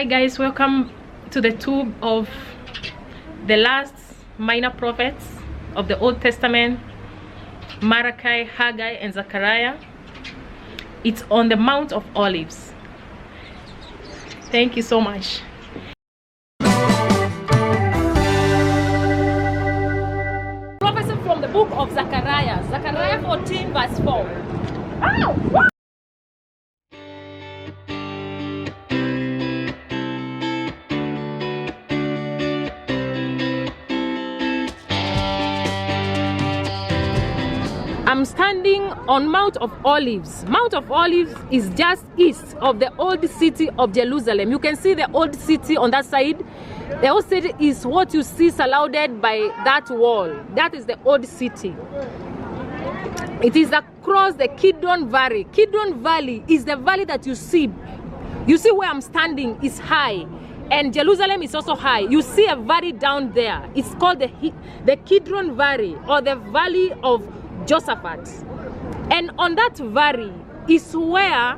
Hi guys, welcome to the tube of the last minor prophets of the Old Testament, Malachi, Haggai, and Zachariah. It's on the Mount of Olives. Thank you so much. Prophecy from the book of Zachariah, Zachariah 14 verse 4. Ow! I'm standing on Mount of Olives. Mount of Olives is just east of the old city of Jerusalem. You can see the old city on that side. The old city is what you see surrounded by that wall. That is the old city. It is across the Kidron Valley. Kidron Valley is the valley that you see. You see where I'm standing is high, and Jerusalem is also high. You see a valley down there. It's called the Kidron Valley, or the Valley of Josaphat. And on that valley is where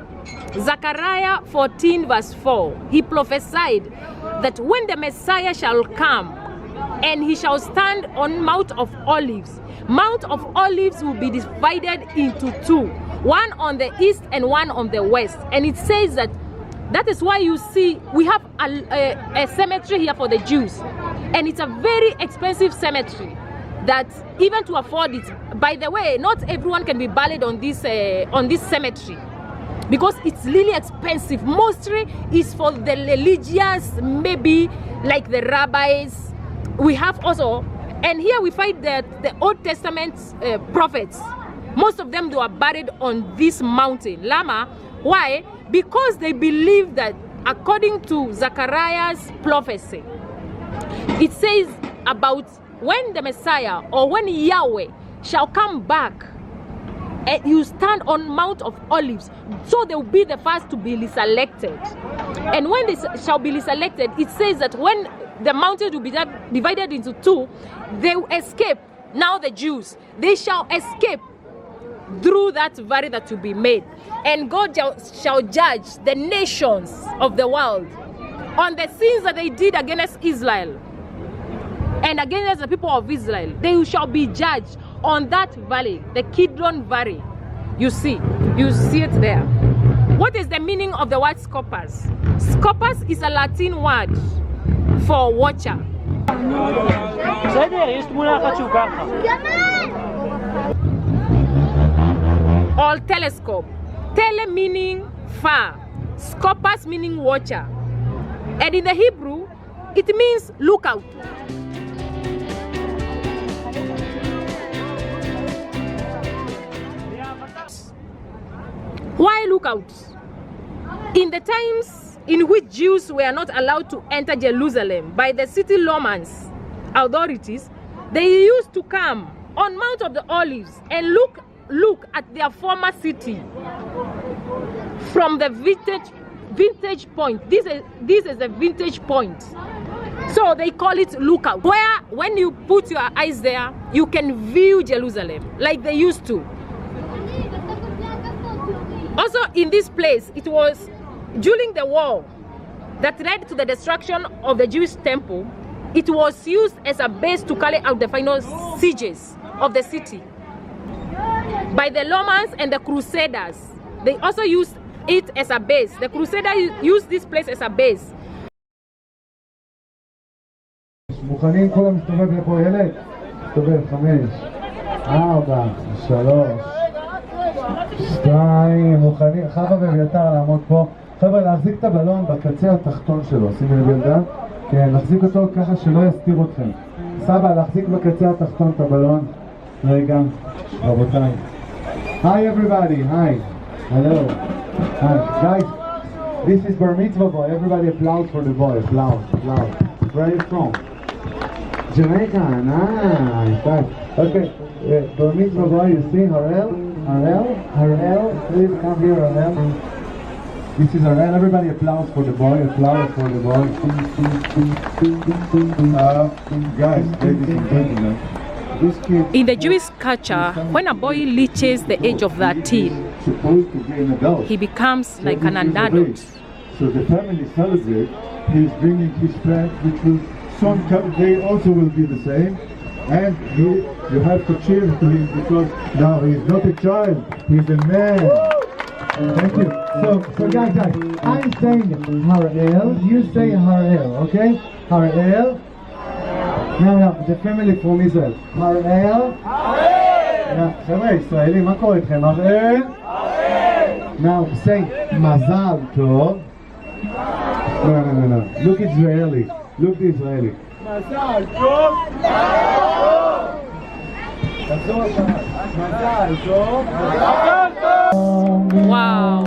Zechariah 14 verse 4, he prophesied that when the Messiah shall come and he shall stand on Mount of Olives, Mount of Olives will be divided into two, one on the east and one on the west. And it says that is why you see we have a cemetery here for the Jews, and it's a very expensive cemetery that even to afford it. By the way, not everyone can be buried on this cemetery because it's really expensive. Mostly is for the religious, maybe like the rabbis. We have also, and here we find that the Old Testament prophets, most of them, they were buried on this mountain, Lama. Why? Because they believe that according to Zechariah's prophecy, it says about when the Messiah or when Yahweh shall come back and you stand on Mount of Olives, so they will be the first to be resurrected. And when they shall be resurrected, it says that when the mountain will be divided into two, they will escape. Now the Jews, they shall escape through that valley that will be made, and God shall judge the nations of the world on the sins that they did against Israel and against the people of Israel. They shall be judged on that valley, the Kidron Valley. You see it there. What is the meaning of the word scopus? Scopus is a Latin word for watcher. Or telescope. Tele meaning far, scopus meaning watcher. And in the Hebrew, it means lookout. Why lookout? In the times in which Jews were not allowed to enter Jerusalem by the city Romans authorities, they used to come on Mount of the Olives and look at their former city from the vintage point. This is the vintage point. So they call it lookout, where when you put your eyes there, you can view Jerusalem like they used to. Also in this place, it was during the war that led to the destruction of the Jewish temple. It was used as a base to carry out the final sieges of the city by the Romans and the Crusaders. They also used it as a base. The Crusaders used this place as a base. מוכנים כל המסתובב לפה ילד? מסתובב 5, 4, 3, 2, מוכנים. חווה ואביתר לעמוד פה. חבר'ה, להחזיק את הבלון בקצה התחתון שלו. שימו לב ילדה. כן, להחזיק אותו ככה שלא יסתיר אתכם. סבא, להחזיק בקצה התחתון את הבלון. רגע, רבותיי. Hi everybody, hi. Hello. Hi. Guys, this is Bar Mitzvah boy. Everybody applause for the boy. Applause, applause. Where are you from? Jamaica, nice. Okay, Bar Mitzvah boy, you see Harel? Please come here, Harel. This is Harel. Everybody applause for the boy. Applause for the boy. Guys, ladies and gentlemen. In the Jewish culture, when a boy reaches the age of 13, supposed to be an adult, he becomes like an adult. So the family celebrates he's bringing his strength, which will soon come, they also will be the same. And you have to cheer to him because now he's not a child, he's a man. Thank you. So guys, I'm saying Harael, you say Harael, okay? Harael. Now, the family from Israel. Harael. חבר'ה, ישראלים, מה קורה איתכם? הראל? Now, say מזל טוב. No. Look Israeli. Look Israeli. מזל טוב. תחזור השנה. מזל טוב. מזל טוב. וואו.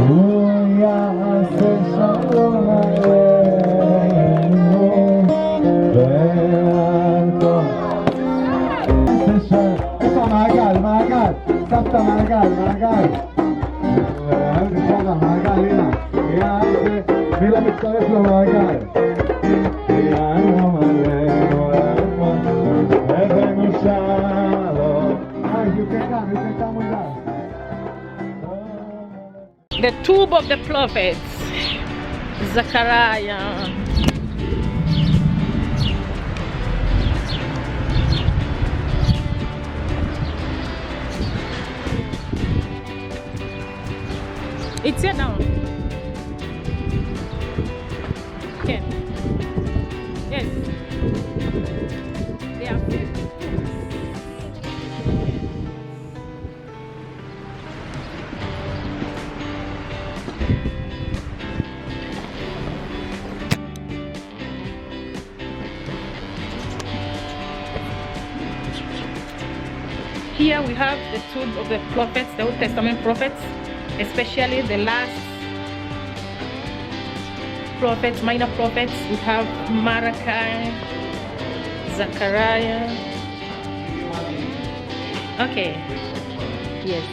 הוא יעשה שלום עלינו ואלתו. איפה מעגל? סבתא מעגל. מעגל, הנה. מילה מצטרף למעגל. The tomb of the prophets, Zachariah. It's here now. Okay. Yes. They are filled. Here we have the tomb of the prophets, the Old Testament prophets, especially the last prophets, minor prophets. We have Malachi, Zachariah. Okay. Yes.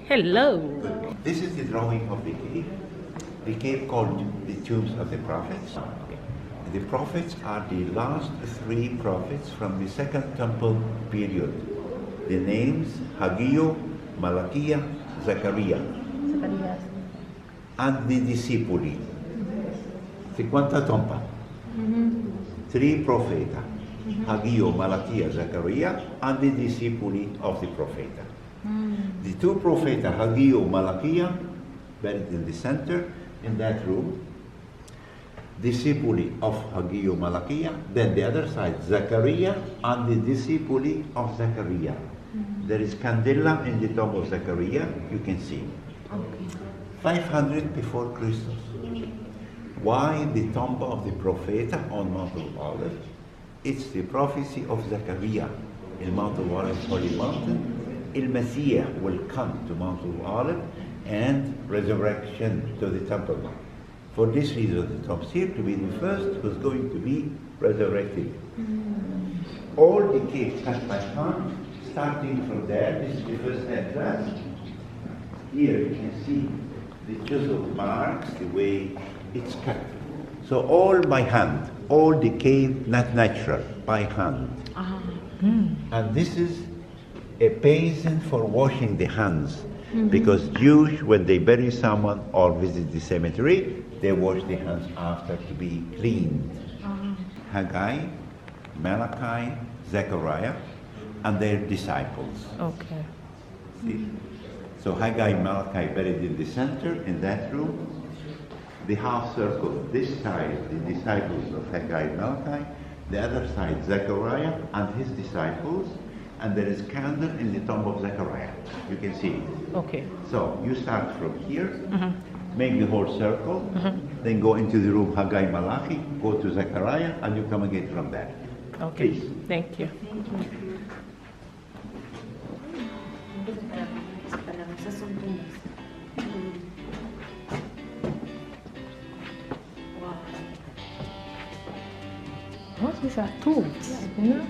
Hello. This is the drawing of the cave called the tombs of the prophets. The prophets are the last three prophets from the Second Temple period. The names Haggai, Malachi, Zachariah. And the discipoli. 50 tomba. Three prophets. Haggai, Malachi, Zachariah, and the discipoli of the prophet. The two prophets, Haggai, Malachi, buried in the center, in that room. Discipoli of Haggai, Malachi, then the other side, Zachariah, and the discipoli of Zachariah. There is candela in the tomb of Zachariah, you can see. 500 before Christus. Why the tomb of the prophet on Mount of Olives? It's the prophecy of Zachariah. In Mount of Olives, holy mountain, El Messiah will come to Mount of Olives and resurrection to the temple. For this reason, the tomb seemed to be the first who's going to be resurrected. All the caves cut by hand, starting from there. This is the first entrance. Here you can see the chisel marks, the way it's cut. So all by hand, all the cave, not natural, by hand. And this is a basin for washing the hands, because Jews, when they bury someone or visit the cemetery, they wash their hands after to be cleaned. Haggai, Malachi, Zachariah, and their disciples. Okay. See? So Haggai, Malachi buried in the center, in that room. The half circle, this side, the disciples of Haggai, Malachi, the other side, Zachariah and his disciples, and there is candle in the tomb of Zachariah. You can see it. Okay. So you start from here, make the whole circle, then go into the room Haggai, Malachi, go to Zachariah, and you come again from there. Okay. Please. Thank you. These are tubes, you know?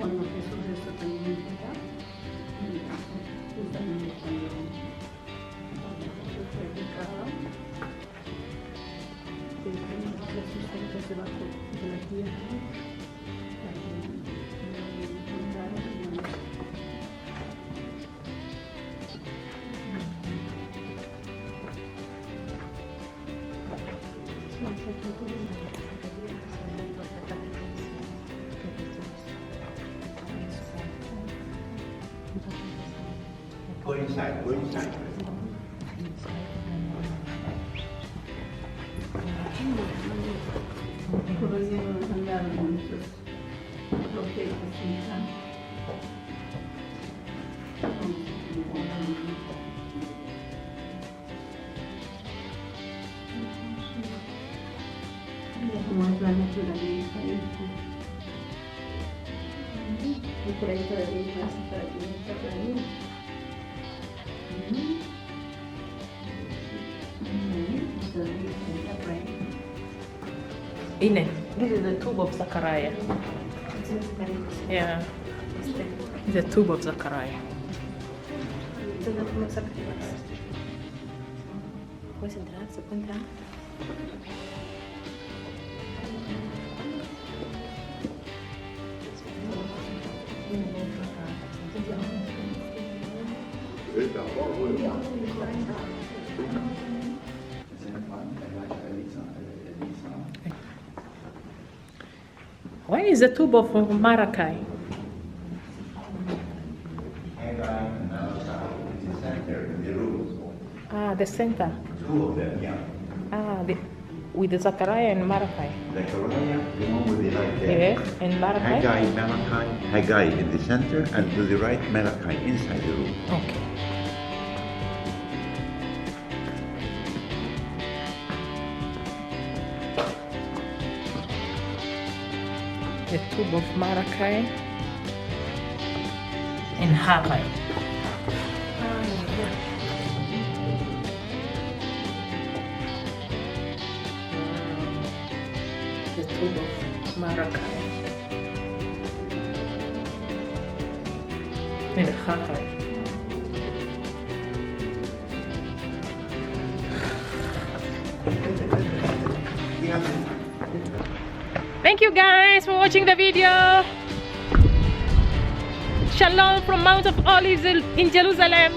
Go inside, go inside. Ine, this is the tube of Zachariah. Yeah, the tube of Zachariah. ¿Puedes entrar? ¿Se puede entrar? Where is the tube of Malachi? Haggai and Malachi is the center in the room. Ah, the center. Two of them, yeah. Ah, with the Zachariah and Malachi. Zachariah, the one with the light there. Yes, and Malachi. Haggai, Malachi, Haggai in the center, and to the right, Malachi inside the room. Okay. The tube of Malachi and Haggai. The tube of Malachi and Haggai. Thank you guys for watching the video. Shalom from Mount of Olives in Jerusalem.